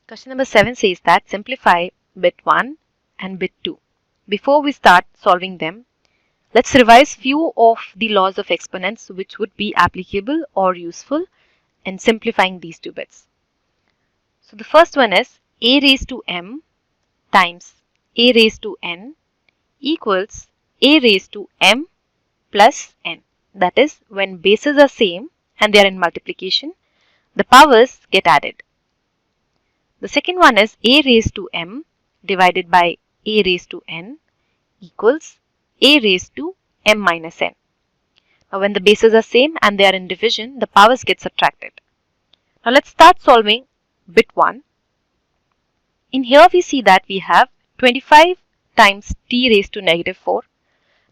Question number 7 says that simplify bit 1 and bit 2. Before we start solving them, let's revise few of the laws of exponents which would be applicable or useful in simplifying these two bits. So the first one is a raised to m times a raised to n equals a raised to m plus n. That is, when bases are same and they are in multiplication, the powers get added. The second one is a raised to m divided by a raised to n equals a raised to m minus n. Now when the bases are same and they are in division, the powers get subtracted. Now let's start solving bit 1. In here we see that we have 25 times t raised to negative 4.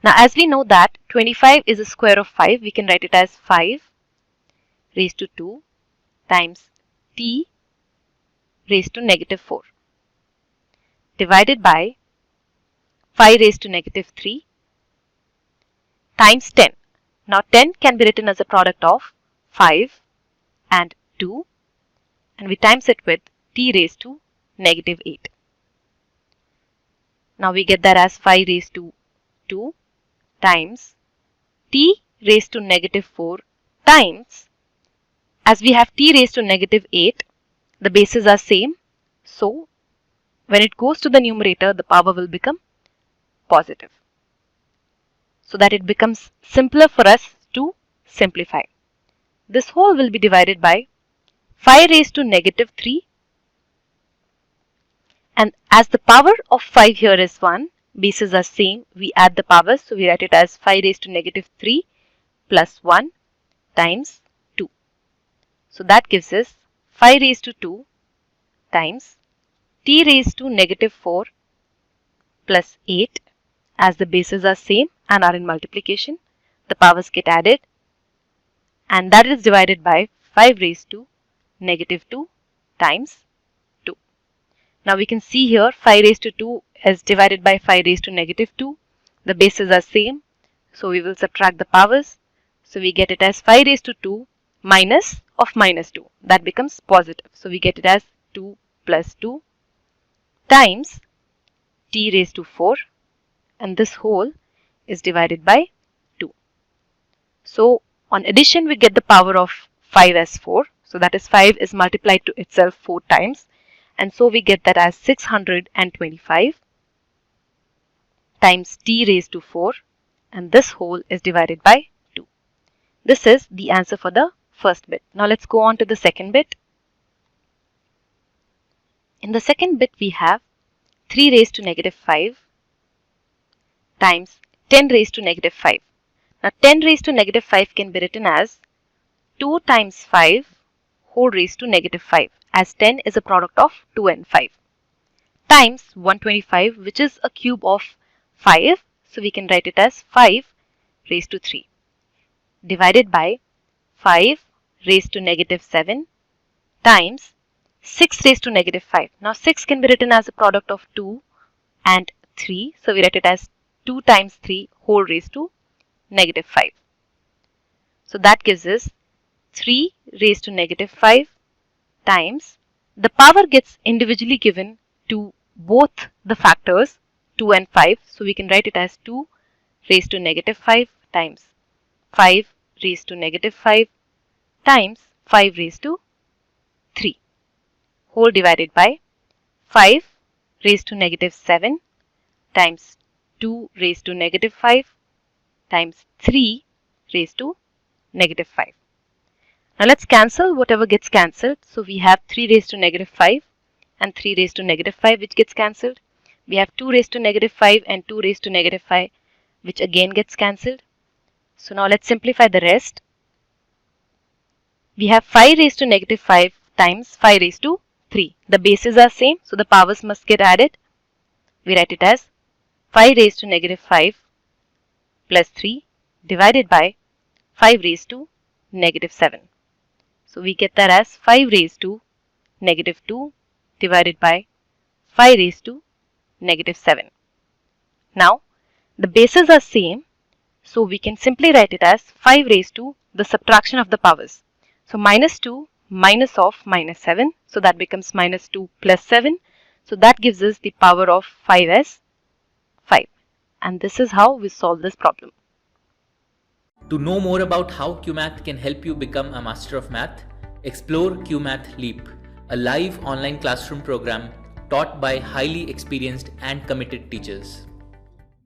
Now as we know that 25 is the square of 5, we can write it as 5 raised to 2 times t raised to negative 4 divided by 5 raised to negative 3 times 10. Now 10 can be written as a product of 5 and 2, and we times it with t raised to negative 8. Now we get that as 5 raised to 2 times t raised to negative 4 times, as we have t raised to negative 8, the bases are same, so when it goes to the numerator, the power will become positive, so that it becomes simpler for us to simplify. This whole will be divided by 5 raised to negative 3, and as the power of 5 here is 1, bases are same, we add the powers, so we write it as 5 raised to negative 3 plus 1 times 2. So that gives us 5 raised to 2 times t raised to negative 4 plus 8. As the bases are same and are in multiplication, the powers get added, and that is divided by 5 raised to negative 2 times 2. Now we can see here 5 raised to 2 is divided by 5 raised to negative 2. The bases are same, so we will subtract the powers. So we get it as 5 raised to 2 minus of minus 2. That becomes positive. So we get it as 2 plus 2 times t raised to 4, and this whole is divided by 2. So on addition, we get the power of 5 as 4. So that is 5 is multiplied to itself 4 times, and so we get that as 625 times t raised to 4, and this whole is divided by 2. This is the answer for the first bit. Now let's go on to the second bit. In the second bit we have 3 raised to negative 5 times 10 raised to negative 5. Now 10 raised to negative 5 can be written as 2 times 5 whole raised to negative 5, as 10 is a product of 2 and 5, times 125, which is a cube of 5, so we can write it as 5 raised to 3, divided by 5 raised to negative 7 times 6 raised to negative 5. Now 6 can be written as a product of 2 and 3, so we write it as 2 times 3 whole raised to negative 5. So that gives us 3 raised to negative 5 times, the power gets individually given to both the factors 2 and 5, so we can write it as 2 raised to negative 5 times 5 raised to negative 5 times 5 raised to 3, whole divided by 5 raised to negative 7 times 2 raised to negative 5 times 3 raised to negative 5. Now let's cancel whatever gets cancelled. So we have 3 raised to negative 5 and 3 raised to negative 5, which gets cancelled. We have 2 raised to negative 5 and 2 raised to negative 5, which again gets cancelled. So now let's simplify the rest. We have 5 raised to negative 5 times 5 raised to 3. The bases are same, so the powers must get added. We write it as 5 raised to negative 5 plus 3 divided by 5 raised to negative 7. So we get that as 5 raised to negative 2 divided by 5 raised to negative 7. Now the bases are same, so we can simply write it as 5 raised to the subtraction of the powers. So minus 2 minus of minus 7. So that becomes minus 2 plus 7. So that gives us the power of 5 as 5. And this is how we solve this problem. To know more about how QMath can help you become a master of math, explore QMath Leap, a live online classroom program taught by highly experienced and committed teachers.